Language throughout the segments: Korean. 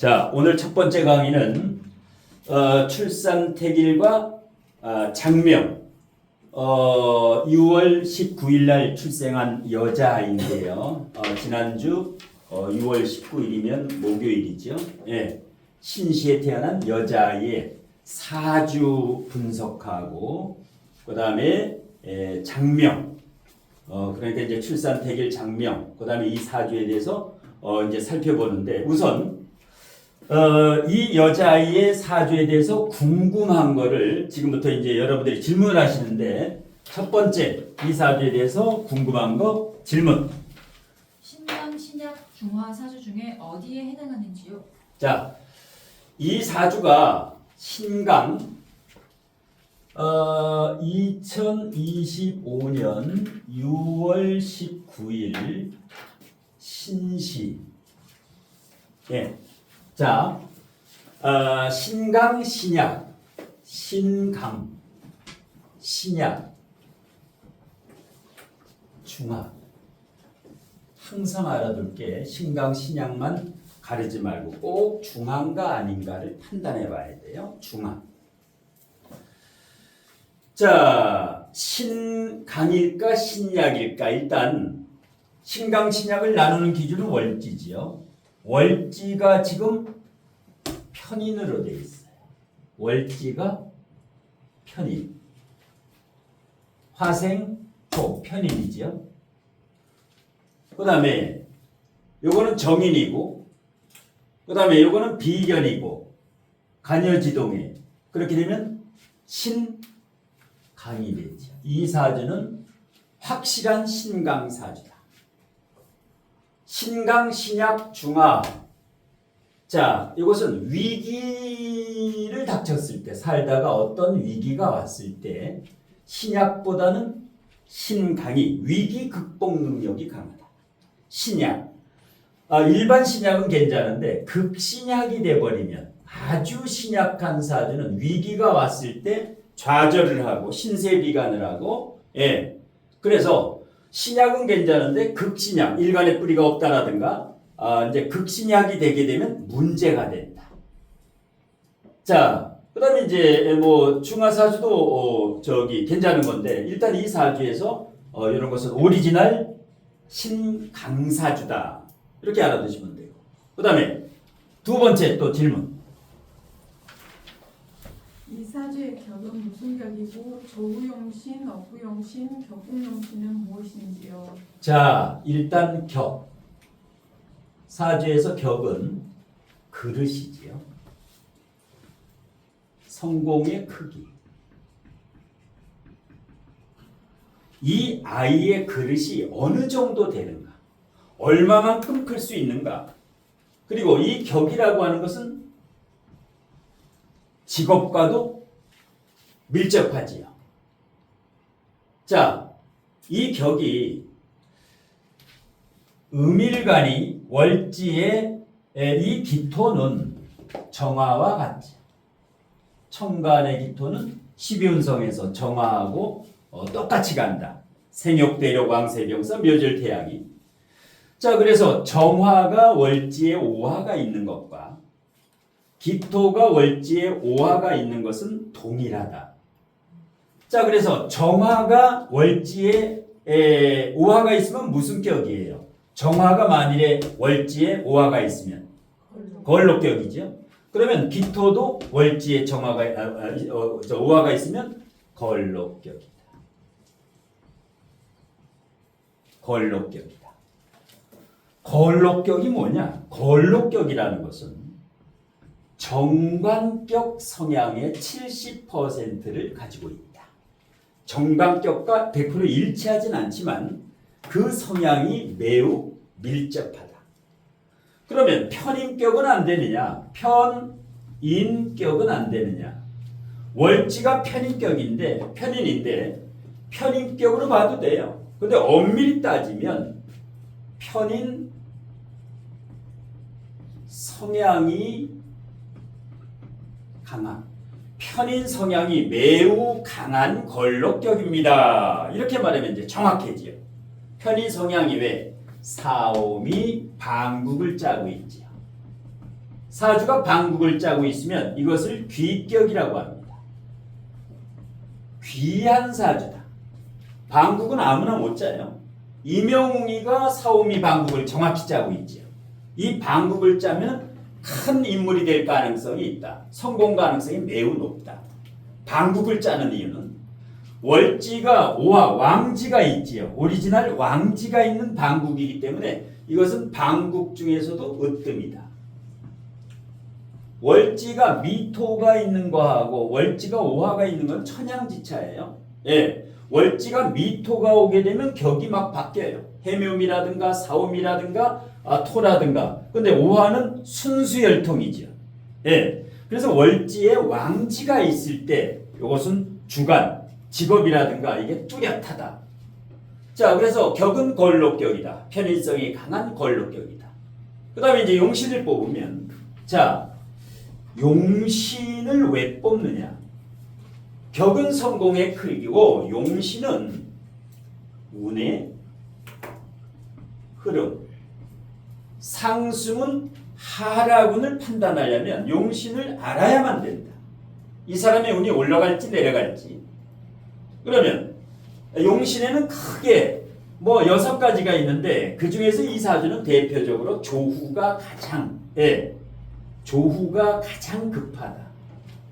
자, 오늘 첫 번째 강의는 출산 태길과 장명 6월 19일 날 출생한 여자아이인데요. 지난주 6월 19일이면 목요일이죠. 예. 신시에 태어난 여자아이의 사주 분석하고 그다음에 장명 그러니까 이제 출산 태길 장명 그다음에 이 사주에 대해서 이제 살펴보는데 우선 이 여자아이의 사주에 대해서 궁금한 거를 지금부터 이제 여러분들이 질문을 하시는데 첫 번째 이 사주에 대해서 궁금한 거 질문. 신강, 신약, 중화 사주 중에 어디에 해당하는지요? 자, 이 사주가 신강 2025년 6월 19일 신시. 예. 자, 신강, 신약, 신강, 신약, 중화. 항상 알아둘게. 신강, 신약만 가리지 말고 꼭 중화인가 아닌가를 판단해 봐야 돼요. 중화. 자, 신강일까 신약일까? 일단 신강, 신약을 나누는 기준은 월지지요. 월지가 지금 편인으로 되어 있어요. 월지가 편인. 화생, 토, 편인이죠. 그 다음에 요거는 정인이고 그 다음에 요거는 비견이고 간여지동에 그렇게 되면 신강이 되죠. 이 사주는 확실한 신강사주다. 신강, 신약, 중화. 자, 이것은 위기를 닥쳤을 때, 살다가 어떤 위기가 왔을 때 신약보다는 신강이 위기 극복 능력이 강하다. 신약. 일반 신약은 괜찮은데 극신약이 돼버리면 아주 신약한 사주는 위기가 왔을 때 좌절을 하고 신세비관을 하고 그래서 신약은 괜찮은데 극신약, 일간의 뿌리가 없다라든가 이제 극신약이 되게 되면 문제가 된다. 자, 그다음에 이제 뭐 중화사주도 괜찮은 건데 일단 이 사주에서 이런 것은 오리지널 신강사주다. 이렇게 알아두시면 돼요. 그다음에 두 번째 또 질문. 이 사주의 격은 무슨 격이고 조우용신, 어부용신, 격국용신은 무엇인지요? 자, 일단 격. 사주에서 격은 그릇이지요. 성공의 크기. 이 아이의 그릇이 어느 정도 되는가? 얼마만큼 클 수 있는가? 그리고 이 격이라고 하는 것은 직업과도 밀접하지요. 자, 이 격이 음일간이 월지의 이 기토는 정화와 같지. 천간의 기토는 12운성에서 정화하고 똑같이 간다. 생욕대력 왕세병사 묘절태양이. 자, 그래서 정화가 월지에 오화가 있는 것과 기토가 월지에 오화가 있는 것은 동일하다. 자, 그래서 정화가 월지에 오화가 있으면 무슨 격이에요? 정화가 만일에 월지에 오화가 있으면 걸록격이죠. 그러면 기토도 월지에 오화가 있으면 걸록격이다. 걸록격이다. 걸록격이 뭐냐? 걸록격이라는 것은 정관격 성향의 70%를 가지고 있다. 정관격과 100% 일치하진 않지만 그 성향이 매우 밀접하다. 그러면 편인격은 안 되느냐? 편인격은 안 되느냐? 월지가 편인격인데 편인인데 편인격으로 봐도 돼요. 근데 엄밀히 따지면 편인 성향이 강한 편인 성향이 매우 강한 걸록격입니다. 이렇게 말하면 이제 정확해지요. 편인 성향이 왜 사오미 방국을 짜고 있지요. 사주가 방국을 짜고 있으면 이것을 귀격이라고 합니다. 귀한 사주다. 방국은 아무나 못 짜요. 이명웅이가 사오미 방국을 정확히 짜고 있죠. 이 방국을 짜면 큰 인물이 될 가능성이 있다. 성공 가능성이 매우 높다. 방국을 짜는 이유는 월지가 오화 왕지가 있지요. 오리지널 왕지가 있는 방국이기 때문에 이것은 방국 중에서도 으뜸이다. 월지가 미토가 있는 거하고 월지가 오화가 있는 건 천양지차예요. 예, 월지가 미토가 오게 되면 격이 막 바뀌어요. 해묘미라든가 사오미라든가 토라든가. 근데 오화는 순수열통이죠. 예, 그래서 월지에 왕지가 있을 때 이것은 주간 직업이라든가 이게 뚜렷하다. 자, 그래서 격은 걸록격이다. 편의성이 강한 걸록격이다. 그 다음에 이제 용신을 뽑으면, 자, 용신을 왜 뽑느냐? 격은 성공의 크기고 용신은 운의 흐름, 상승은 하락운을 판단하려면 용신을 알아야만 된다. 이 사람의 운이 올라갈지 내려갈지. 그러면 용신에는 크게 뭐 6가지가 있는데 그 중에서 이 사주는 대표적으로 조후가 가장 조후가 가장 급하다.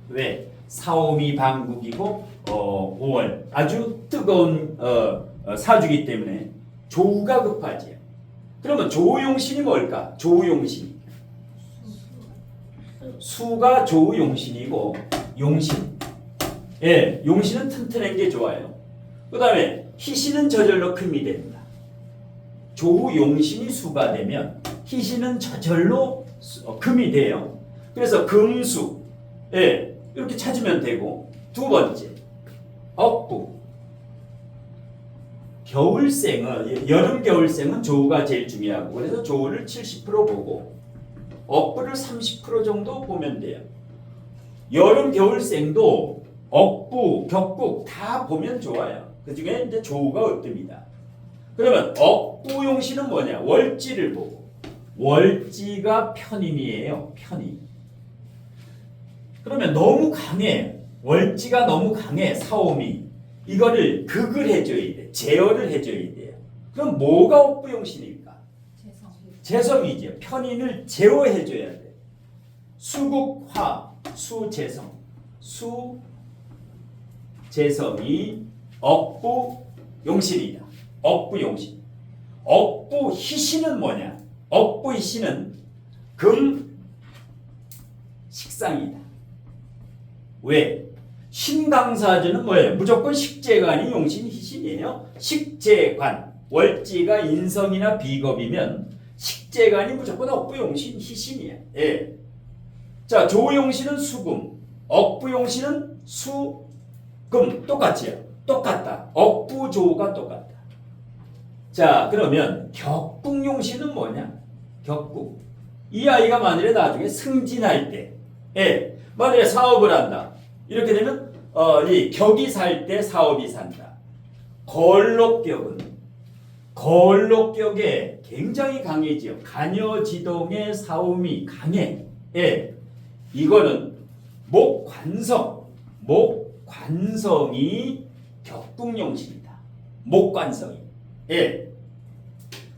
왜? 사오미 방국이고 5월 아주 뜨거운 사주기 때문에 조후가 급하지요. 그러면 조우용신이 뭘까? 조우용신 수가 조우용신이고 용신 용신은 튼튼한 게 좋아요. 그 다음에 희신은 저절로 금이 됩니다. 조우용신이 수가 되면 희신은 저절로 금이 돼요. 그래서 금수 이렇게 찾으면 되고, 두 번째 억부 겨울생은 여름 겨울생은 조우가 제일 중요하고 그래서 조우를 70% 보고 억부를 30% 정도 보면 돼요. 여름 겨울생도 억부 격국 다 보면 좋아요. 그 중에 이제 조우가 으뜸이다. 그러면 억부용신은 뭐냐? 월지를 보고 월지가 편임이에요. 편임. 그러면 너무 강해. 월지가 너무 강해. 사오미. 이거를 극을 해줘야 돼. 제어를 해줘야 돼요. 그럼 뭐가 억부용신일까? 재성이죠. 편인을 제어해줘야 돼. 수국화, 수재성. 수재성이 억부용신이다. 억부용신. 억부희신은 뭐냐? 억부희신은 금 식상이다. 왜? 신강사주는 뭐예요? 무조건 식재관이 용신 희신이에요. 식재관 월지가 인성이나 비겁이면 식재관이 무조건 억부용신 희신이에요. 예. 자, 조용신은 수금, 억부용신은 수금 똑같지요? 똑같다. 억부조가 똑같다. 자, 그러면 격국용신은 뭐냐? 격국. 이 아이가 만일에 나중에 승진할 때, 만일에 사업을 한다. 이렇게 되면 이 격이 살 때 사업이 산다. 걸록격은 걸록격에 굉장히 강해지요. 간여지동의 사움이 강해. 이거는 목관성이 격국용신이다. 목관성이.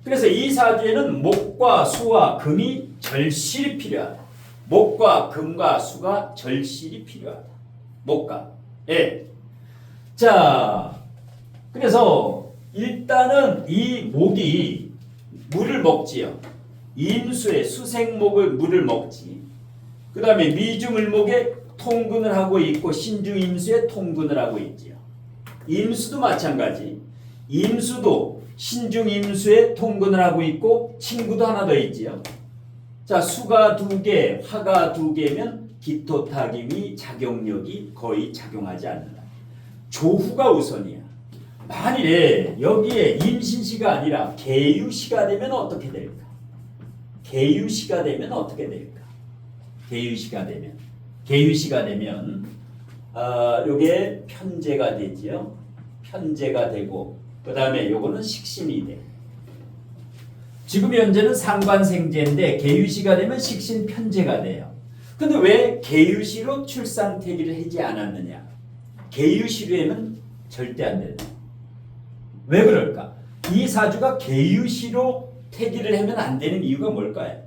그래서 이 사주에는 목과 수와 금이 절실히 필요하다. 목과 금과 수가 절실히 필요하다. 목과. 자, 그래서 일단은 이 목이 물을 먹지요. 임수의 수생목을 물을 먹지. 그 다음에 미주물목에 통근을 하고 있고 신중임수에 통근을 하고 있지요. 임수도 마찬가지. 임수도 신중임수에 통근을 하고 있고 친구도 하나 더 있지요. 자, 수가 2개, 화가 2개면 기토타김이 작용력이 거의 작용하지 않는다. 조후가 우선이야. 만일에 여기에 임신시가 아니라 계유시가 되면 어떻게 될까? 계유시가 되면 어떻게 될까? 계유시가 되면 요게 편제가 되지요. 편제가 되고 그 다음에 요거는 식신이 돼. 지금 현재는 상관생제인데 계유시가 되면 식신편제가 돼요. 근데 왜 계유시로 출산태기를 하지 않았느냐? 계유시로에는 절대 안 된다. 왜 그럴까? 이 사주가 계유시로 태기를 하면 안 되는 이유가 뭘까요?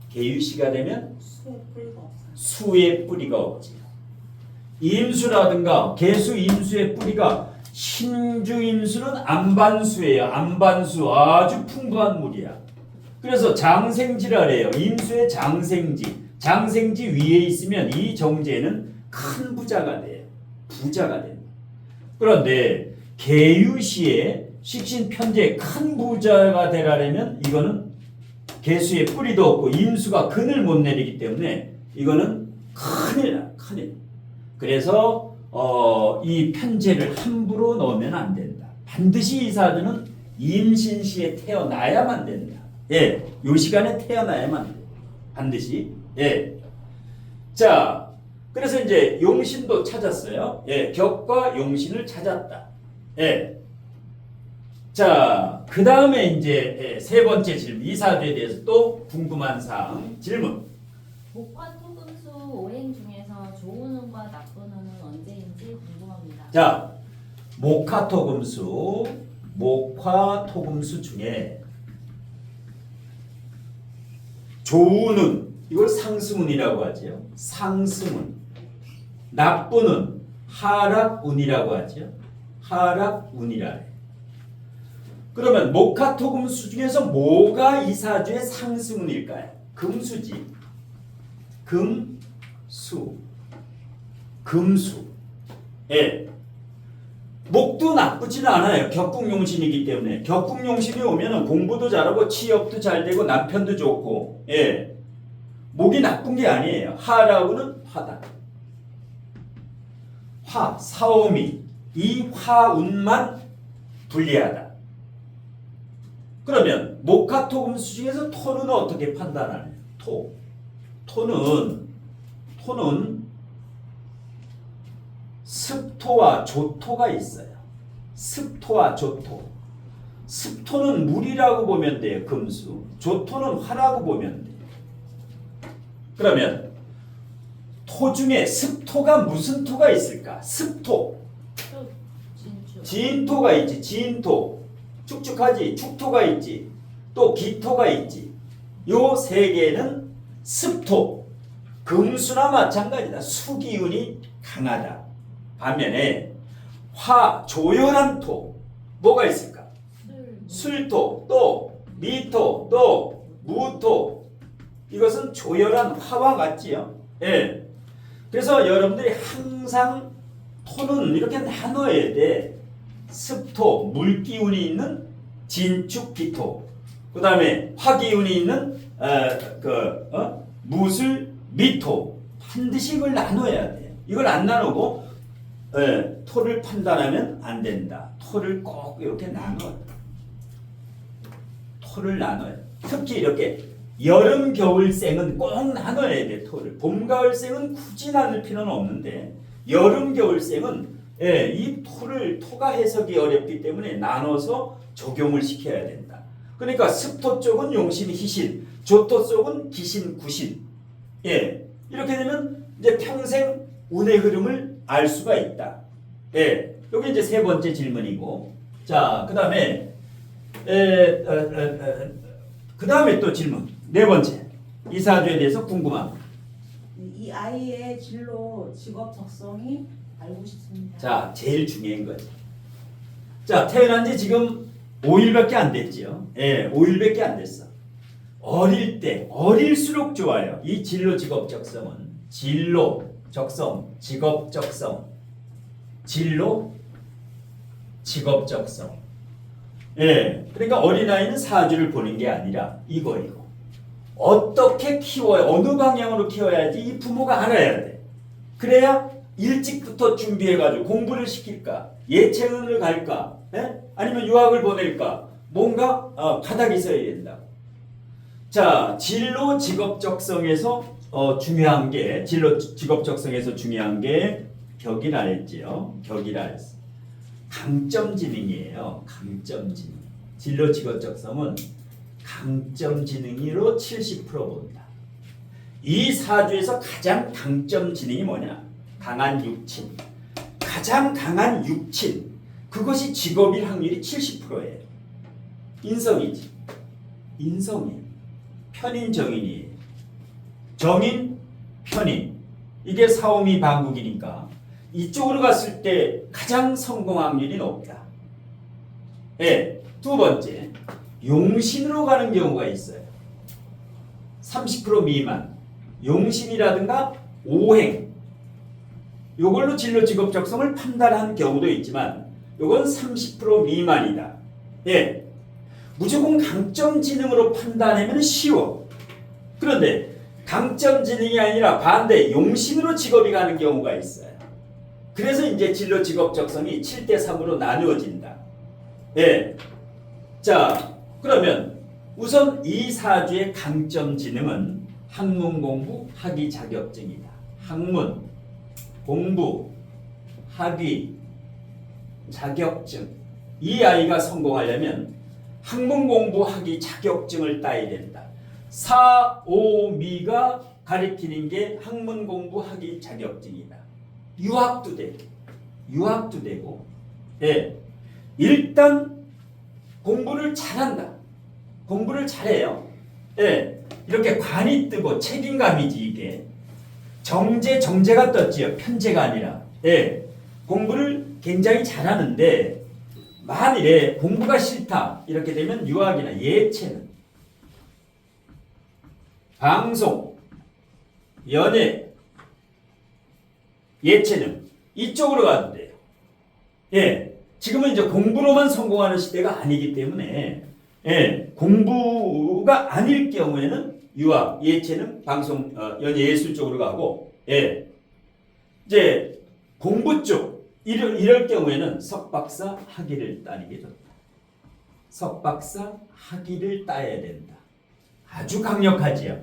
계유시가 되면 수의 뿌리가 없지. 임수라든가 계수 임수의 뿌리가 신주 임수는 안반수예요. 안반수 아주 풍부한 물이야. 그래서 장생지라래요. 임수의 장생지. 장생지 위에 있으면 이 정제는 큰 부자가 돼요. 부자가 됩니다. 그런데 계유시에 식신편제에 큰 부자가 되라면 이거는 계수의 뿌리도 없고 임수가 근을 못 내리기 때문에 이거는 큰일이야. 큰일. 그래서 이 편제를 함부로 넣으면 안 된다. 반드시 이 사주는 임신시에 태어나야만 된다. 예, 요 시간에 태어나야만 돼. 반드시. 예. 자, 그래서 이제 용신도 찾았어요. 예, 격과 용신을 찾았다. 예. 자, 그 다음에 이제 세 번째 질문. 이 사주에 대해서 또 궁금한 사항 질문. 목화 토금수 오행 중에서 좋은 운과 나쁜 운은 언제인지 궁금합니다. 자, 목화토금수 중에 좋은 운, 이걸 상승운이라고 하죠. 상승운. 나쁜 운, 하락운이라고 하죠. 하락운이라 해요. 그러면 목화토금수 중에서 뭐가 이 사주의 상승운일까요? 금수지. 금수. 예. 목도 나쁘지는 않아요. 격국용신이기 때문에. 격국용신이 오면은 공부도 잘하고 취업도 잘 되고 남편도 좋고. 예. 목이 나쁜 게 아니에요. 하라고는 화다. 화, 사오미. 이 화운만 불리하다. 그러면 목화토금수 중에서 토는 어떻게 판단하나요? 토는 습토와 조토가 있어요. 습토와 조토. 습토는 물이라고 보면 돼요. 금수. 조토는 화라고 보면 돼요. 그러면 토 중에 습토가 무슨 토가 있을까? 습토. 진주. 진토가 있지. 진토. 축축하지. 축토가 있지. 또 기토가 있지. 요 세 개는 습토. 금수나 마찬가지다. 수기운이 강하다. 반면에 화, 조열한 토. 뭐가 있을까? 술토, 또 미토, 또 무토. 이것은 조열한 화와 같지요. 예. 그래서 여러분들이 항상 토는 이렇게 나눠야 돼. 습토, 물기운이 있는 진축, 기토. 그 다음에 화기운이 있는 무술, 미토. 반드시 이걸 나눠야 돼. 이걸 안 나누고 토를 판단하면 안 된다. 토를 꼭 이렇게 나눠요. 토를 나눠요. 특히 이렇게 여름, 겨울생은 꼭 나눠야 돼. 토를. 봄, 가을생은 굳이 나눌 필요는 없는데 여름, 겨울생은 이 토가 해석이 어렵기 때문에 나눠서 적용을 시켜야 된다. 그러니까 습토 쪽은 용신, 희신, 조토 쪽은 기신, 구신. 예, 이렇게 되면 이제 평생 운의 흐름을 알 수가 있다. 예, 여기 이제 세 번째 질문이고, 자, 그 다음에 또 질문 네 번째. 이 사주에 대해서 궁금함. 이 아이의 진로 직업 적성이 알고 싶습니다. 자, 제일 중요한 거지. 자, 태어난 지 지금 5일밖에 안 됐지요. 예, 5일밖에 안 됐어. 어릴수록 좋아요. 이 진로 직업 적성은 진로 적성, 직업 적성, 진로 직업 적성. 예, 그러니까 어린아이는 사주를 보는 게 아니라 이거 어떻게 키워야, 어느 방향으로 키워야지 이 부모가 알아야 돼. 그래야 일찍부터 준비해가지고 공부를 시킬까, 예체능을 갈까, 아니면 유학을 보낼까, 뭔가 가닥이 있어야 된다. 자, 진로 직업 적성에서 중요한 게, 진로 직업 적성에서 중요한 게 격이라 했지요. 격이라 했어. 강점 지능이에요. 강점 지능. 진로 직업 적성은 강점 지능으로 70% 본다. 이 사주에서 가장 강점 지능이 뭐냐? 강한 육친. 가장 강한 육친. 그것이 직업일 확률이 70%예요. 인성이지. 인성이에요. 편인 정인이에요. 정인, 편인. 이게 사오미 방국이니까 이쪽으로 갔을 때 가장 성공 확률이 높다. 예. 두 번째, 용신으로 가는 경우가 있어요. 30% 미만. 용신이라든가 오행. 요걸로 진로 직업 적성을 판단한 경우도 있지만 요건 30% 미만이다. 예. 무조건 강점 지능으로 판단하면 쉬워. 그런데 강점 지능이 아니라 반대 용신으로 직업이 가는 경우가 있어요. 그래서 이제 진로 직업 적성이 7대3으로 나누어진다. 예. 자, 그러면 우선 이 사주의 강점 지능은 학문 공부 학위 자격증이다. 학문, 공부, 학위, 자격증. 이 아이가 성공하려면 학문 공부 학위 자격증을 따야 된다. 사오미가 가리키는 게 학문 공부 학위 자격증이다. 유학도 되고, 예. 일단 공부를 잘한다. 공부를 잘해요. 예. 이렇게 관이 뜨고 책임감이지 이게. 정제가 떴지요. 편제가 아니라. 예. 공부를 굉장히 잘하는데 만일에 공부가 싫다 이렇게 되면 유학이나 예체능, 방송, 연예, 예체능 이쪽으로 가도 돼요. 예. 지금은 이제 공부로만 성공하는 시대가 아니기 때문에 예. 공부가 아닐 경우에는 유학, 예체능, 방송, 연예, 예술 쪽으로 가고 예. 이제 공부 쪽 이럴 경우에는 석박사 학위를 따는 게 좋다. 석박사 학위를 따야 된다. 아주 강력하지요.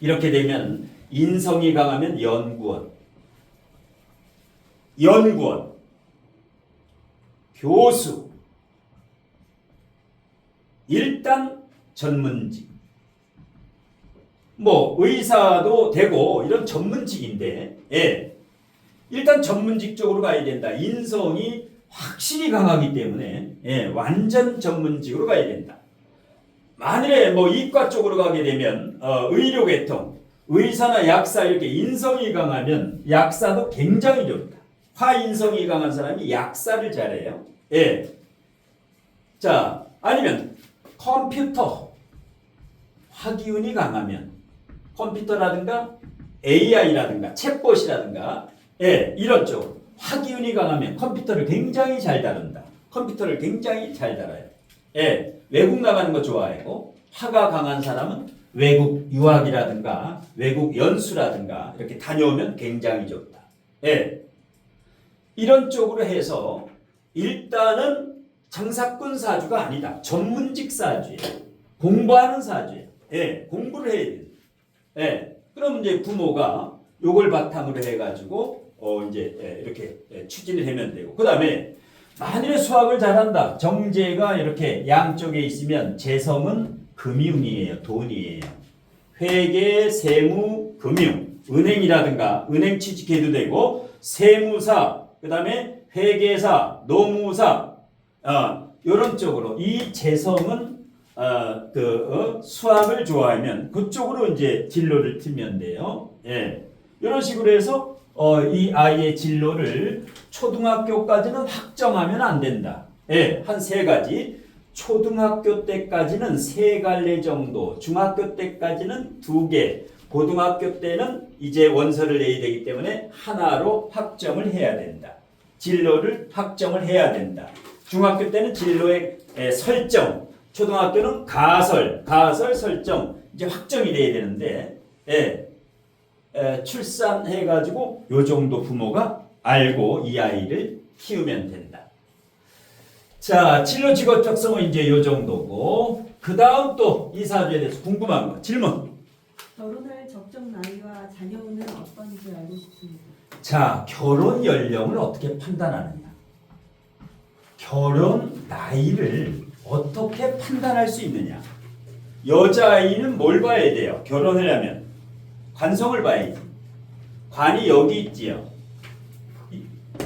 이렇게 되면 인성이 강하면 연구원, 교수, 일단 전문직, 뭐 의사도 되고 이런 전문직인데 예. 일단 전문직 쪽으로 가야 된다. 인성이 확실히 강하기 때문에 예, 완전 전문직으로 가야 된다. 만일에 뭐 이과 쪽으로 가게 되면 의료계통, 의사나 약사 이렇게 인성이 강하면 약사도 굉장히 좋다. 화인성이 강한 사람이 약사를 잘해요. 예. 자, 아니면 컴퓨터 화기운이 강하면 컴퓨터라든가 AI라든가 챗봇이라든가 예, 이런 쪽 화기운이 강하면 컴퓨터를 굉장히 잘 다룬다. 컴퓨터를 굉장히 잘 다뤄요. 예, 외국 나가는 거 좋아하고 화가 강한 사람은 외국 유학이라든가 외국 연수라든가 이렇게 다녀오면 굉장히 좋다. 예, 이런 쪽으로 해서 일단은 장사꾼 사주가 아니다. 전문직 사주예요. 공부하는 사주예요. 예, 공부를 해야 돼요. 예, 그럼 이제 부모가 요걸 바탕으로 해가지고 이제 이렇게 추진을 하면 되고 그 다음에 만일에 수학을 잘한다. 정제가 이렇게 양쪽에 있으면 재성은 금융이에요. 돈이에요. 회계, 세무, 금융, 은행이라든가 은행 취직해도 되고 세무사, 그 다음에 회계사, 노무사 이런 쪽으로 이 재성은 수학을 좋아하면 그쪽으로 이제 진로를 틀면 돼요. 예. 이런 식으로 해서 이 아이의 진로를 초등학교까지는 확정하면 안 된다. 예, 한 3가지. 초등학교 때까지는 3갈래 정도, 중학교 때까지는 2개, 고등학교 때는 이제 원서를 내야 되기 때문에 하나로 확정을 해야 된다. 진로를 확정을 해야 된다. 중학교 때는 진로의 설정, 초등학교는 가설 설정 이제 확정이 돼야 되는데 예. 출산해가지고 요 정도 부모가 알고 이 아이를 키우면 된다. 자, 진로 직업 적성은 이제 요 정도고 그 다음 또 이 사주에 대해서 궁금한 거 질문. 결혼할 적정 나이와 자녀운은 어떤지 알고 싶습니다. 자, 결혼 연령을 어떻게 판단하느냐? 결혼 나이를 어떻게 판단할 수 있느냐? 여자아이는 뭘 봐야 돼요? 결혼을 하면 관성을 봐야지. 관이 여기 있지요.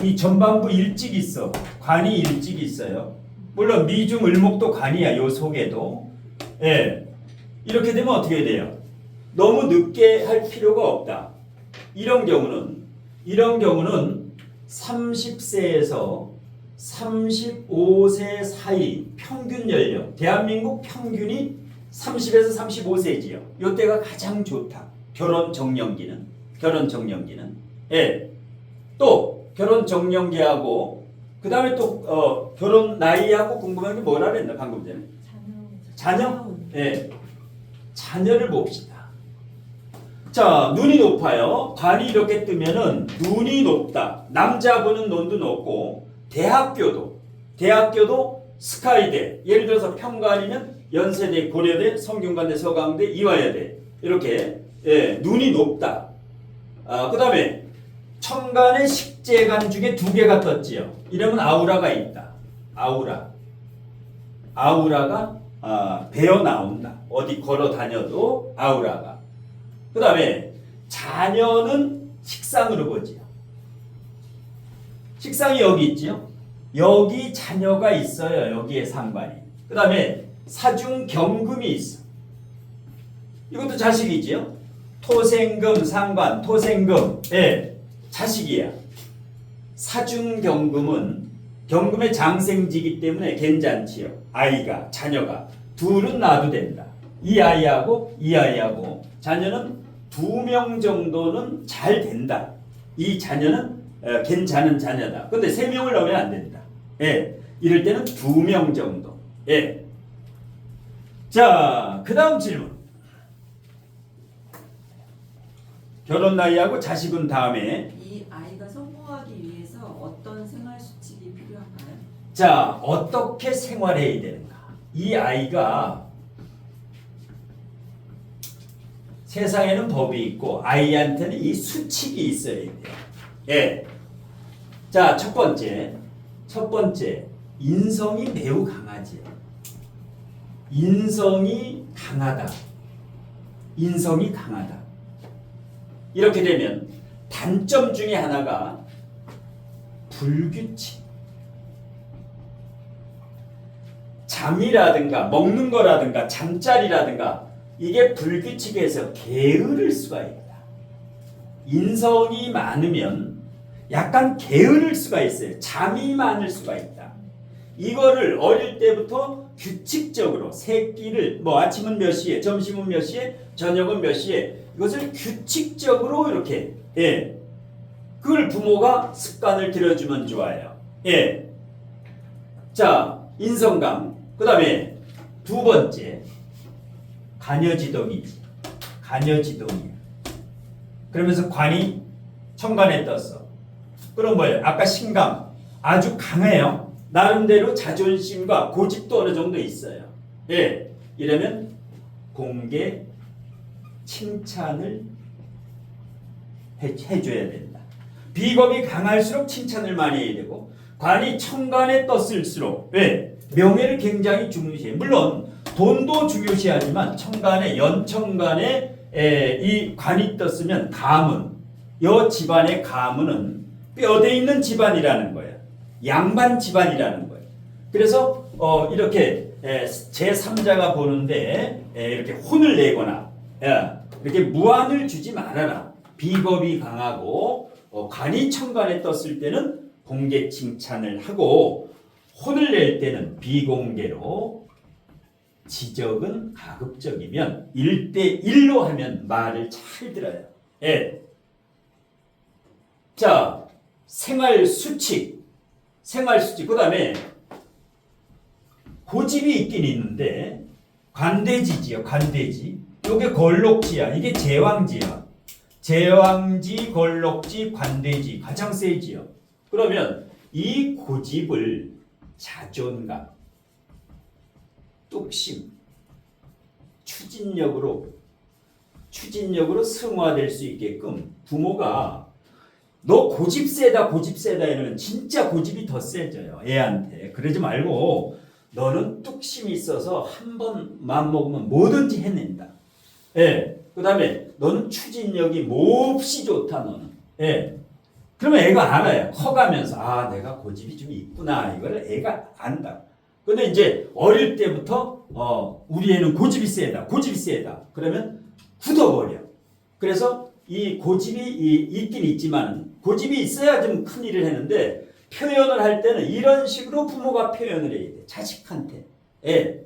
이 전반부 일찍 있어. 관이 일찍 있어요. 물론 미중 을목도 관이야. 요 속에도. 예. 이렇게 되면 어떻게 돼요? 너무 늦게 할 필요가 없다. 이런 경우는 30세에서 35세 사이 평균 연령, 대한민국 평균이 30에서 35세지요. 이때가 가장 좋다. 결혼 정년기는. 예. 또 결혼 정년기하고 그 다음에 또 결혼 나이하고 궁금한 게 뭐라 그랬나 방금 전에? 자녀? 예. 자녀를 봅시다. 자, 눈이 높아요. 관이 이렇게 뜨면은 눈이 높다. 남자분은 눈도 높고 대학교도 스카이대. 예를 들어서 평관이면 연세대, 고려대, 성균관대, 서강대, 이화여대. 이렇게 눈이 높다. 그 다음에 천간의 식재간 중에 2개가 떴지요. 이러면 아우라가 있다. 아우라가 배어 나온다. 어디 걸어 다녀도 아우라가. 그 다음에 자녀는 식상으로 보지요. 식상이 여기 있지요. 여기 자녀가 있어요. 여기에 상관이. 그 다음에 사중경금이 있어. 이것도 자식이지요. 토생금 상관, 토생금. 예, 자식이야. 사중경금은 경금의 장생지기 때문에 괜찮지요. 아이가, 자녀가. 둘은 놔도 된다. 이 아이하고 자녀는 2명 정도는 잘 된다. 이 자녀는 괜찮은 자녀다. 근데 3명을 넣으면 안 된다. 예, 이럴 때는 2명 정도. 예. 자, 그 다음 질문. 결혼 나이하고 자식은 다음에. 이 아이가 성공하기 위해서 어떤 생활 수칙이 필요한가요? 자, 어떻게 생활해야 되는가? 이 아이가 세상에는 법이 있고 아이한테는 이 수칙이 있어야 돼요. 예. 자, 첫 번째 인성이 매우 강하지. 인성이 강하다. 이렇게 되면 단점 중에 하나가 불규칙. 잠이라든가 먹는 거라든가 잠자리라든가 이게 불규칙해서 게으를 수가 있다. 인성이 많으면 약간 게으를 수가 있어요. 잠이 많을 수가 있다. 이거를 어릴 때부터 규칙적으로 새끼를 아침은 몇 시에, 점심은 몇 시에, 저녁은 몇 시에 이것을 규칙적으로 이렇게 그걸 부모가 습관을 들여주면 좋아요. 예. 자, 인성강. 그 다음에 2번째 간여지동이지. 간여지동이야. 그러면서 관이 천간에 떴어. 그럼 뭐예요? 아까 신강 아주 강해요. 나름대로 자존심과 고집도 어느 정도 있어요. 예. 이러면 공개 칭찬을 해줘야 된다. 비겁이 강할수록 칭찬을 많이 해야 되고 관이 천간에 떴을수록 명예를 굉장히 중요시해. 물론 돈도 중요시하지만 천간에 연천간에 이 관이 떴으면 가문, 여 집안의 가문은 뼈대 있는 집안이라는 거예요. 양반 집안이라는 거예요. 그래서 이렇게 제3자가 보는데 이렇게 혼을 내거나 이렇게 무안을 주지 말아라. 비겁이 강하고 관이 천간에 떴을 때는 공개 칭찬을 하고 혼을 낼 때는 비공개로 지적은 가급적이면 1대1로 하면 말을 잘 들어요. 예. 자, 생활 수칙. 그 다음에 고집이 있긴 있는데 관대지지요. 관대지. 요게 걸록지야. 이게 제왕지야. 제왕지, 걸록지, 관대지 가장 세지요. 그러면 이 고집을 자존감, 뚝심, 추진력으로 승화될 수 있게끔 부모가 너 고집 세다 이러면 진짜 고집이 더 세져요. 애한테. 그러지 말고 너는 뚝심이 있어서 한 번 마음먹으면 뭐든지 해낸다. 예. 그 다음에 너는 추진력이 몹시 좋다 너는. 예. 그러면 애가 알아요. 커가면서 아 내가 고집이 좀 있구나 이거를 애가 안다. 근데 이제 어릴 때부터 우리 애는 고집이 세다. 그러면 굳어버려. 그래서 이 고집이 있긴 있지만 고집이 있어야 좀 큰 일을 했는데 표현을 할 때는 이런 식으로 부모가 표현을 해야 돼. 자식한테. 예.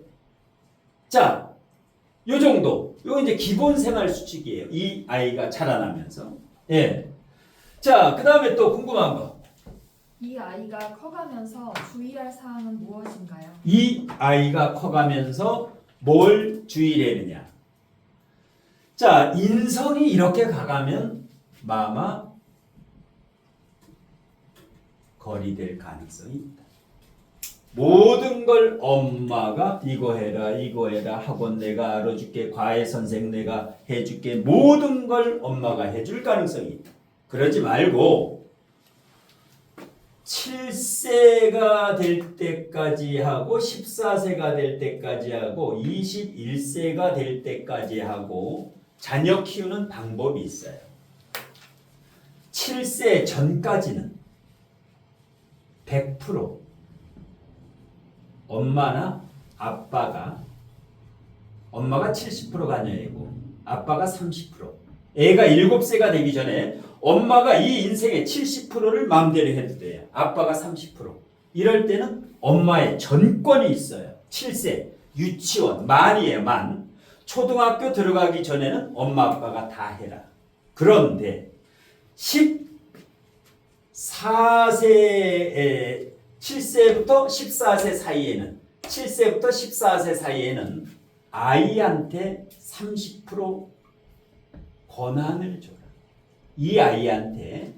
자, 요 정도. 요 이제 기본 생활 수칙이에요. 이 아이가 자라나면서. 예. 자, 그 다음에 또 궁금한 거. 이 아이가 커가면서 주의할 사항은 무엇인가요? 이 아이가 커가면서 뭘 주의를 해느냐. 자, 인성이 이렇게 가가면 마마 거리될 가능성이 있다. 모든 걸 엄마가 이거 해라 학원 내가 알아줄게 과외 선생 내가 해줄게 모든 걸 엄마가 해줄 가능성이 있다. 그러지 말고 7세가 될 때까지 하고 14세가 될 때까지 하고 21세가 될 때까지 하고 자녀 키우는 방법이 있어요. 7세 전까지는 100% 엄마가 70% 관여이고 아빠가 30%. 애가 7세가 되기 전에 엄마가 이 인생의 70%를 마음대로 해도 돼요. 아빠가 30%. 이럴 때는 엄마의 전권이 있어요. 7세 유치원 만이에요. 만. 초등학교 들어가기 전에는 엄마 아빠가 다 해라. 그런데 7세부터 14세 사이에는 아이한테 30% 권한을 줘라. 이 아이한테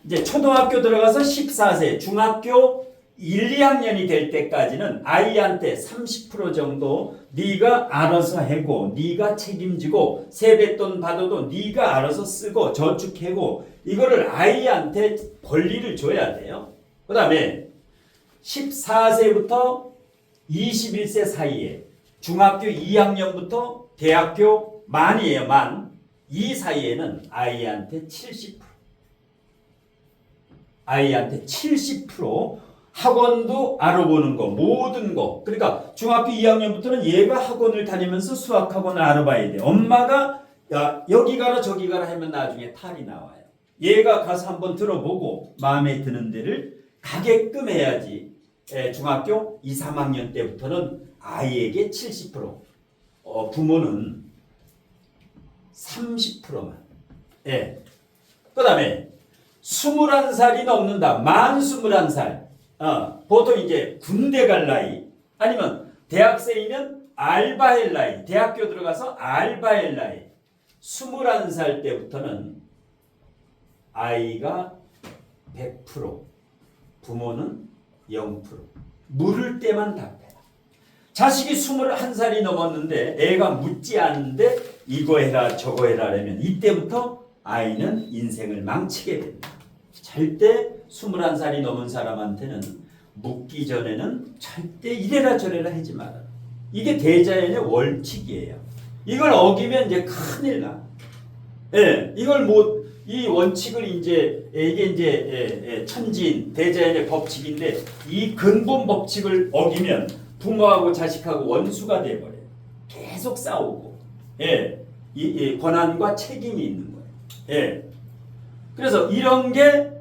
이제 초등학교 들어가서 14세, 중학교 1, 2학년이 될 때까지는 아이한테 30% 정도 네가 알아서 하고 네가 책임지고 세뱃돈 받아도 네가 알아서 쓰고 저축하고 이거를 아이한테 권리를 줘야 돼요. 그 다음에 14세부터 21세 사이에 중학교 2학년부터 대학교 만이에요. 만. 이 사이에는 아이한테 70% 학원도 알아보는 거 모든 거. 그러니까 중학교 2학년부터는 얘가 학원을 다니면서 수학학원을 알아봐야 돼. 엄마가 야 여기 가라 저기 가라 하면 나중에 탈이 나와요. 얘가 가서 한번 들어보고 마음에 드는 데를 가게끔 해야지. 중학교 2, 3학년 때부터는 아이에게 70%, 부모는 30%만. 예. 그 다음에 21살이 넘는다. 만 21살. 보통 이제 군대 갈 나이 아니면 대학생이면 알바할 나이. 대학교 들어가서 알바할 나이. 21살 때부터는 아이가 100%, 부모는 0%. 물을 때만 답해라. 자식이 21살이 넘었는데 애가 묻지 않는데 이거 해라 저거 해라 하면 이때부터 아이는 인생을 망치게 된다. 절대 21살이 넘은 사람한테는 묻기 전에는 절대 이래라 저래라 하지 마라. 이게 대자연의 원칙이에요. 이걸 어기면 이제 큰일 나. 예, 이걸 이 원칙을 이게 이제 천지인 대자연의 법칙인데 이 근본 법칙을 어기면 부모하고 자식하고 원수가 돼버려요. 계속 싸우고, 이 권한과 책임이 있는 거예요. 그래서 이런 게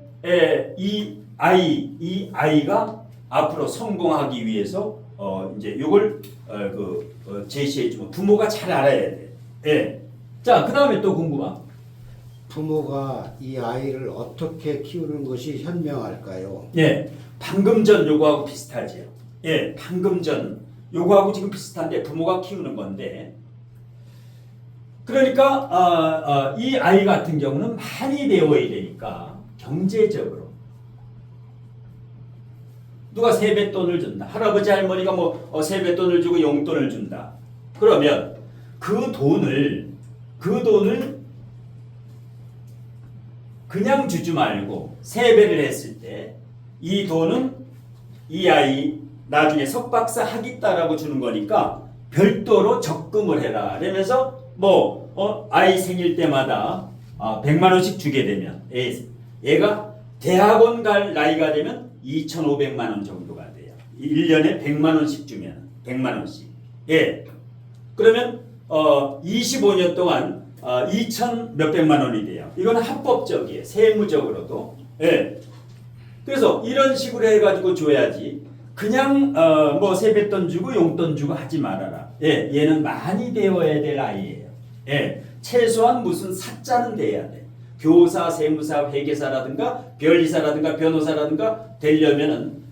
이 아이가 앞으로 성공하기 위해서 이제 이걸 제시해주면 부모가 잘 알아야 돼. 자, 그 다음에 또 궁금한. 부모가 이 아이를 어떻게 키우는 것이 현명할까요? 방금 전 요거하고 비슷하죠. 방금 전 요거하고 지금 비슷한데 부모가 키우는 건데. 그러니까 이 아이 같은 경우는 많이 배워야 되니까 경제적으로 누가 세뱃돈을 준다. 할아버지 할머니가 세뱃돈을 주고 용돈을 준다. 그러면 그 돈을 그냥 주지 말고 세배를 했을 때 이 돈은 이 아이 나중에 석박사 학위따라고 주는 거니까 별도로 적금을 해라. 그러면서 아이 생일 때마다 100만 원씩 주게 되면 얘가 대학원 갈 나이가 되면 2,500만 원 정도가 돼요. 1년에 100만 원씩 주면 100만 원씩. 예. 그러면 25년 동안 2천 몇백만 원이 돼요. 이거는 합법적이에요. 세무적으로도. 예. 그래서 이런 식으로 해가지고 줘야지. 그냥 세뱃돈 주고 용돈 주고 하지 말아라. 예. 얘는 많이 배워야 될 아이예요. 예. 최소한 무슨 사자는 돼야 돼. 교사, 세무사, 회계사라든가 변리사라든가 변호사라든가 되려면은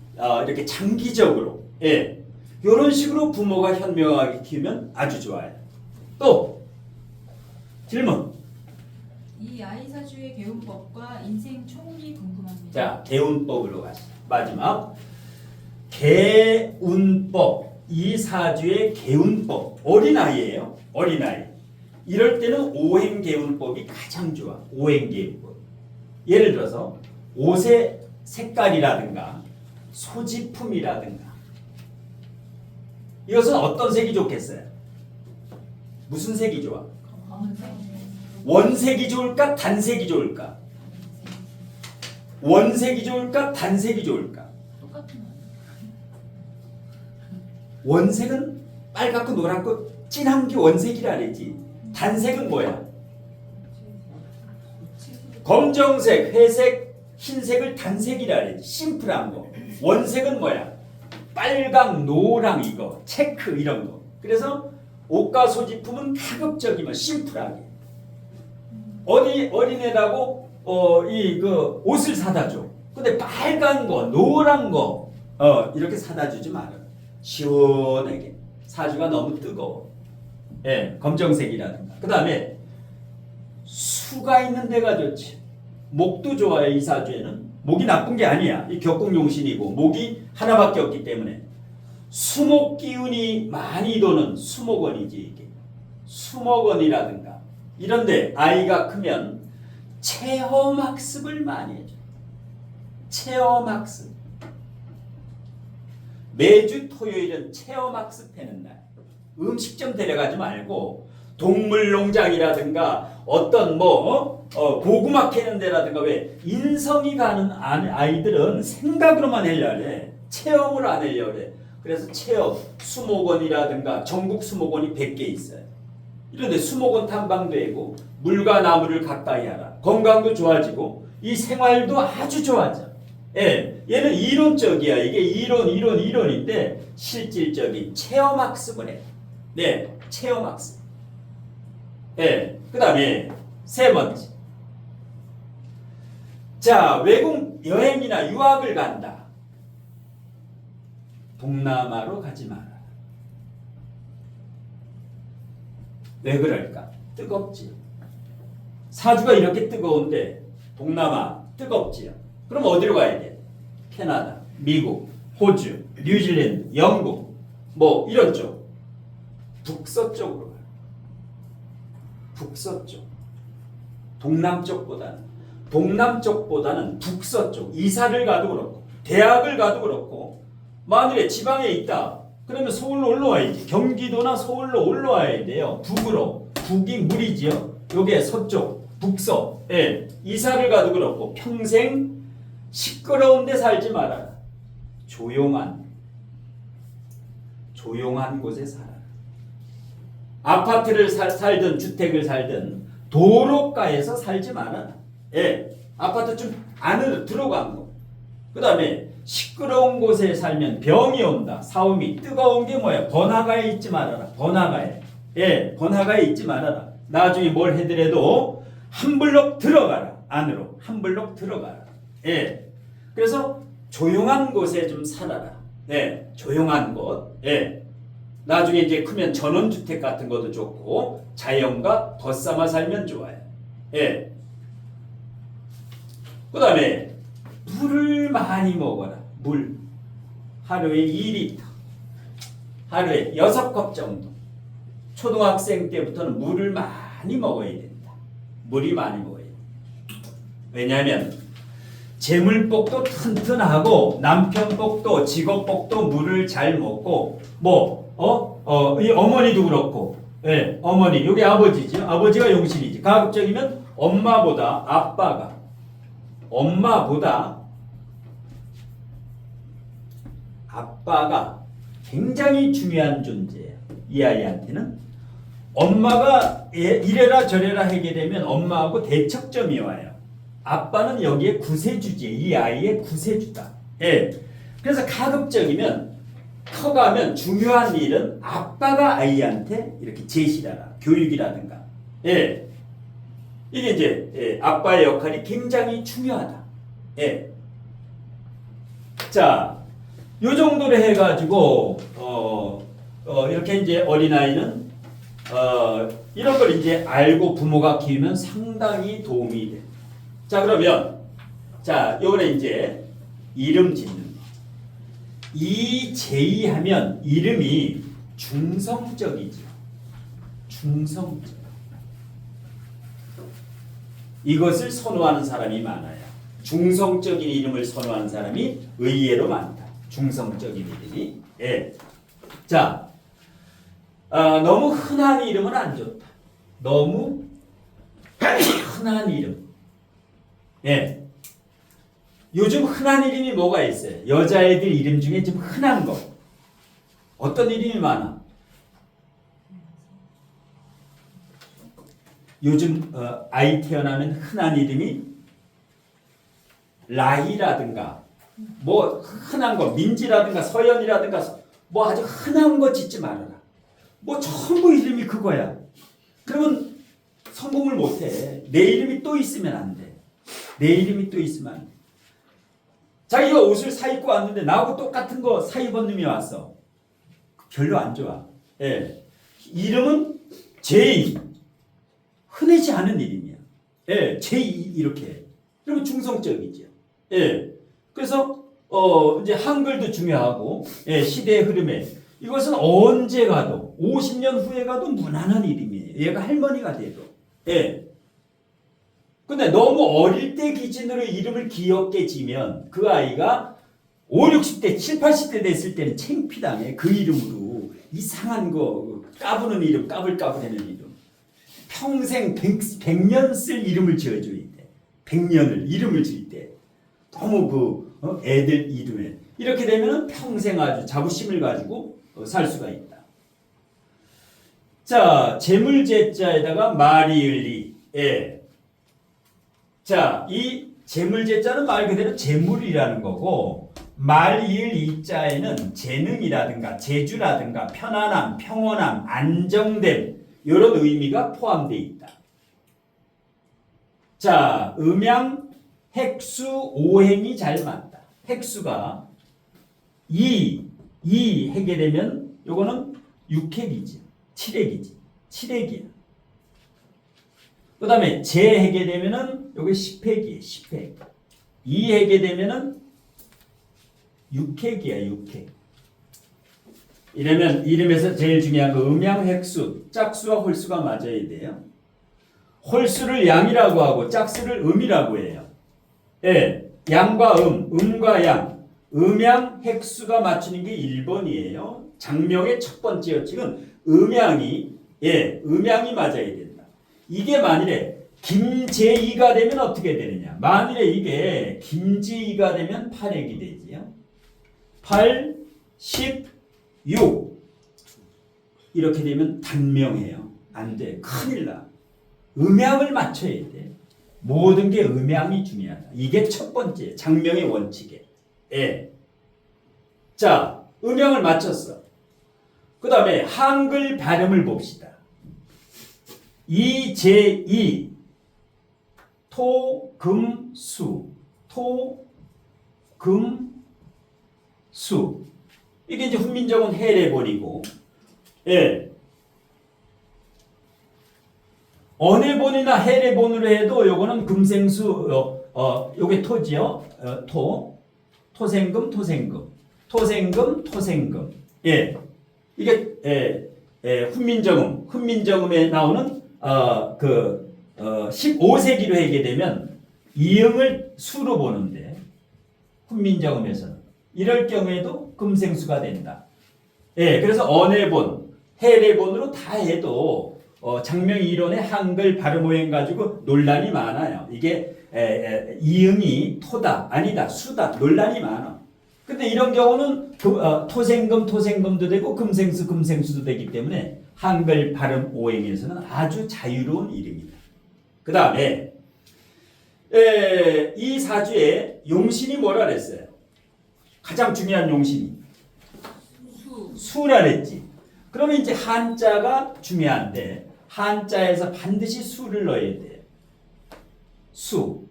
이렇게 장기적으로 이런 식으로 부모가 현명하게 키우면 아주 좋아요. 또 질문. 이 아이 사주의 개운법과 인생 총리 궁금합니다. 자, 개운법으로 가시죠. 마지막 개운법. 이 사주의 개운법. 어린아이예요. 어린아이. 이럴 때는 오행개운법이 가장 좋아. 오행개운법. 예를 들어서 옷의 색깔이라든가 소지품이라든가 이것은 어떤 색이 좋겠어요? 무슨 색이 좋아? 원색이 좋을까? 단색이 좋을까? 원색이 좋을까? 단색이 좋을까? 똑같은 거. 원색은 빨갛고 노랗고 진한 게 원색이라 그랬지. 단색은 뭐야? 검정색, 회색, 흰색을 단색이라 그랬지. 심플한 거. 원색은 뭐야? 빨강, 노랑 이거, 체크 이런 거. 그래서 옷과 소지품은 가급적이면 심플하게. 어린애라고 옷을 사다 줘. 근데 빨간 거, 노란 거 이렇게 사다 주지 말아. 시원하게. 사주가 너무 뜨거워. 예, 검정색이라든가. 그 다음에 수가 있는 데가 좋지. 목도 좋아요. 이 사주에는. 목이 나쁜 게 아니야. 이 격국용신이고 목이 하나밖에 없기 때문에 수목 기운이 많이 도는 수목원이지 이게. 수목원이라든가 이런데 아이가 크면 체험학습을 많이 해줘. 체험학습. 매주 토요일은 체험학습하는 날. 음식점 데려가지 말고 동물농장이라든가 어떤 고구마 캐는 데라든가. 왜 인성이 가는 아이들은 생각으로만 하려고 해. 체험을 안 하려고 해. 그래서 체험, 수목원이라든가 전국 수목원이 100개 있어요. 이런데 수목원 탐방되고 물과 나무를 가까이 하라. 건강도 좋아지고 이 생활도 아주 좋아져. 예, 얘는 이론적이야. 이게 이론인데 실질적인 체험학습을 해. 네, 체험학습. 예, 그 다음에 세 번째. 자, 외국 여행이나 유학을 간다. 동남아로 가지 마라. 왜 그럴까? 뜨겁지. 사주가 이렇게 뜨거운데 동남아 뜨겁지요. 그럼 어디로 가야 돼? 캐나다, 미국, 호주, 뉴질랜드, 영국 이런 쪽. 북서쪽으로 가요. 북서쪽. 동남쪽보다는 북서쪽. 이사를 가도 그렇고 대학을 가도 그렇고 만일에 지방에 있다. 그러면 서울로 올라와야지. 경기도나 서울로 올라와야 돼요. 북으로. 북이 물이지요. 요게 서쪽, 북서. 예. 이사를 가도 그렇고 평생 시끄러운 데 살지 말아라. 조용한 곳에 살아라. 아파트를 살든 주택을 살든 도로가에서 살지 말아라. 예. 아파트 좀 안으로 들어간 거. 그 다음에 시끄러운 곳에 살면 병이 온다. 사움이. 뜨거운 게 뭐야? 번화가에 있지 말아라. 번화가에. 예, 번화가에 있지 말아라. 나중에 뭘 해더라도 한 블록 들어가라. 안으로 한 블록 들어가라. 예. 그래서 조용한 곳에 좀 살아라. 예, 조용한 곳. 예. 나중에 이제 크면 전원주택 같은 것도 좋고 자연과 벗삼아 살면 좋아요. 예. 그 다음에 물을 많이 먹어라. 물. 하루에 2리터. 하루에 6컵 정도. 초등학생 때부터는 물을 많이 먹어야 된다. 물이 많이 먹어야 된다. 왜냐하면 재물복도 튼튼하고 남편복도 직업복도 물을 잘 먹고 이 어머니도 그렇고 예, 어머니 여기 아버지죠. 아버지가 용신이지. 가급적이면 엄마보다 아빠가 굉장히 중요한 존재예요. 이 아이한테는 엄마가 이래라 저래라 하게 되면 엄마하고 대척점이 와요. 아빠는 여기에 구세주지. 이 아이의 구세주다. 예. 그래서 가급적이면 커가면 중요한 일은 아빠가 아이한테 이렇게 제시를 하라. 교육이라든가. 예. 이게 이제 아빠의 역할이 굉장히 중요하다. 예. 자, 요 정도로 해가지고 이렇게 이제 어린아이는 이런 걸 이제 알고 부모가 키우면 상당히 도움이 돼. 자, 그러면 자, 요번에 이제 이름 짓는 거. 이제이하면 이름이 중성적이죠. 중성적. 이것을 선호하는 사람이 많아요. 중성적인 이름을 선호하는 사람이 의외로 많다. 중성적인 이름이. 예. 자, 너무 흔한 이름은 안 좋다. 너무 흔한 이름. 예. 요즘 흔한 이름이 뭐가 있어요? 여자애들 이름 중에 좀 흔한 거. 어떤 이름이 많아? 요즘 아이 태어나면 흔한 이름이 라희라든가 뭐 흔한 거 민지라든가 서연이라든가 뭐 아주 흔한 거 짓지 말아라. 뭐 전부 이름이 그거야. 그러면 성공을 못해. 내 이름이 또 있으면 안 돼. 내 이름이 또 있으면 안 돼. 자기가 옷을 사 입고 왔는데 나하고 똑같은 거 사 입은 놈이 왔어. 별로 안 좋아. 예. 이름은 제이. 흔하지 않은 이름이야. 예. 제이 이렇게. 그러면 중성적이죠. 예. 그래서 이제 한글도 중요하고 예, 시대의 흐름에 이것은 언제 가도 50년 후에 가도 무난한 이름이에요. 얘가 할머니가 돼도. 예. 근데 너무 어릴 때 기준으로 이름을 귀엽게 지면 그 아이가 5, 60대, 7, 80대 됐을 때는 창피당해. 그 이름으로 이상한 거 까부는 이름, 까불까불하는 이름. 평생 100년 쓸 이름을 지어줘야 돼. 100년을 이름을 지을 때. 너무 애들 이름에 이렇게 되면 평생 아주 자부심을 가지고 살 수가 있다. 자, 재물제자에다가 말이을리. 예. 자, 이 재물제자는 말 그대로 재물이라는 거고 말이을 이자에는 재능이라든가 재주라든가 편안함, 평온함, 안정됨 이런 의미가 포함되어 있다. 자, 음양 핵수 오행이 잘 맞다. 핵수가 2 핵이 되면 요거는 6핵이지. 7핵이지. 7핵이야. 그 다음에 재핵이 되면은 요게 10핵이에요. 10핵. 2핵이 되면은 6핵이야. 6핵. 이러면 이름에서 제일 중요한 거 음양 핵수. 짝수와 홀수가 맞아야 돼요. 홀수를 양이라고 하고 짝수를 음이라고 해요. 예, 양과 음과 양, 음양 핵수가 맞추는 게 1번이에요. 장명의 첫 번째 여칙은 음양이 맞아야 된다. 이게 만일에 김제이가 되면 어떻게 되느냐? 만일에 이게 김제이가 되면 8핵이 되지요. 8, 10, 6 이렇게 되면 단명해요. 안 돼. 큰일 나. 음양을 맞춰야 돼. 모든 게 음양이 중요하다. 이게 첫 번째 장명의 원칙이에요. 예. 자, 음양을 맞췄어. 그 다음에 한글 발음을 봅시다. 이제이 토금수 토금수 이게 이제 훈민정음 해례본이고 예. 언해본이나 해례본으로 해도 요거는 금생수 요게 토지요. 토생금 예. 이게 훈민정음에 나오는 15세기로 하게 되면 이응을 수로 보는데 훈민정음에서는. 이럴 경우에도 금생수가 된다. 예, 그래서 언해본, 해례본으로 다 해도 장명 이론의 한글 발음 오행 가지고 논란이 많아요. 이게 이응이 토다, 아니다, 수다 논란이 많아. 근데 이런 경우는 토생금도 되고 금생수도 되기 때문에 한글 발음 오행에서는 아주 자유로운 이름이다. 그 다음에 이 사주에 용신이 뭐라 그랬어요? 가장 중요한 용신이 수라 그랬지. 그러면 이제 한자가 중요한데 한자에서 반드시 수를 넣어야 돼요. 수.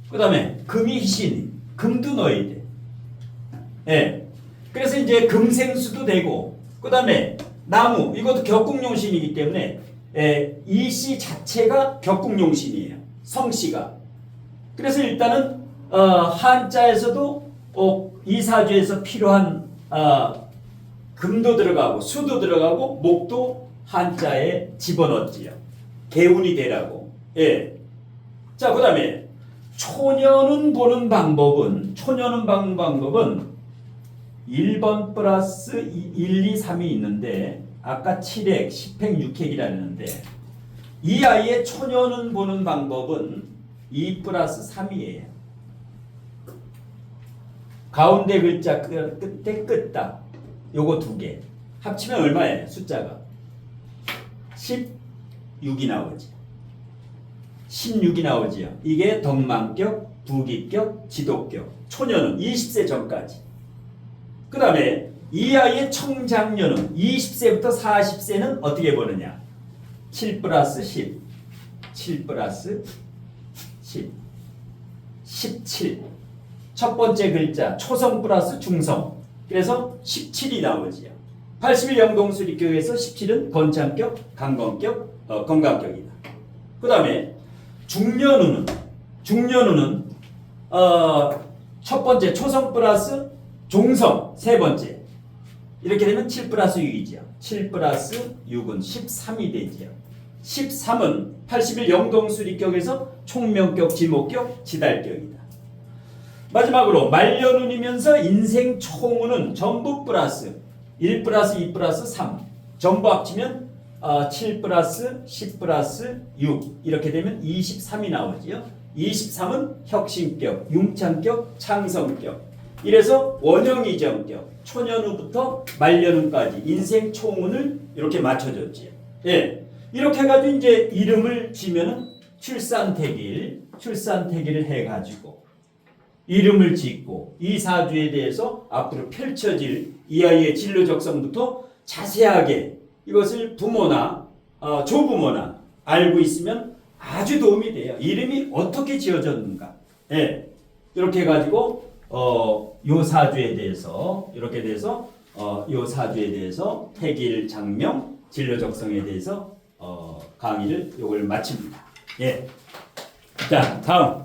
그 다음에 금이 희신, 금도 넣어야 돼. 예. 그래서 이제 금생수도 되고, 그 다음에 나무, 이것도 격국용신이기 때문에 이 시 자체가 격국용신이에요. 성씨가. 그래서 일단은 한자에서도 이 사주에서 필요한 금도 들어가고 수도 들어가고 목도 한자에 집어넣지요. 개운이 되라고. 예. 자, 그 다음에 초년운 보는 방법은 1번 플러스 1, 2, 3이 있는데 아까 7핵, 10핵, 6핵이라 했는데 이 아이의 초년운 보는 방법은 2 플러스 3이에요. 가운데 글자 끝에 끝다. 요거 두 개. 합치면 얼마예요? 숫자가 16이 나오지. 16이 나오지요. 이게 덕망격, 부기격, 지독격. 초년은 20세 전까지. 그 다음에 이 아이의 청장년은 20세부터 40세는 어떻게 보느냐? 7 플러스 10, 7 플러스 10, 17. 첫 번째 글자 초성 플러스 중성. 그래서 17이 나오지요. 80일 영동수리교에서 17은 건창격, 강건격, 건강격이다. 그 다음에 중년운은 첫 번째 초성 플러스 종성 세 번째. 이렇게 되면 7 플러스 6이지요. 7 플러스 6은 13이 되지요. 13은 80일 영동수리격에서 총명격, 지목격, 지달격이다. 마지막으로 말년운이면서 인생 총운은 전부 플러스 1 플러스 2 플러스 3 전부 합치면 7 플러스 10 플러스 6 이렇게 되면 23이 나오지요. 23은 혁신격, 융창격, 창성격. 이래서 원형이정격, 초년후부터 말년운까지 인생 총운을 이렇게 맞춰줬지요. 예, 이렇게 해가지고 이제 이름을 지면은 출산태기를 해가지고 이름을 짓고 이 사주에 대해서 앞으로 펼쳐질 이 아이의 진로적성부터 자세하게 이것을 부모나 조부모나 알고 있으면 아주 도움이 돼요. 이름이 어떻게 지어졌는가. 예, 이렇게 해가지고 요 사주에 대해서 이렇게 돼서 요 사주에 대해서 태길 장명 진로적성에 대해서 강의를 요걸 마칩니다. 예, 자 다음.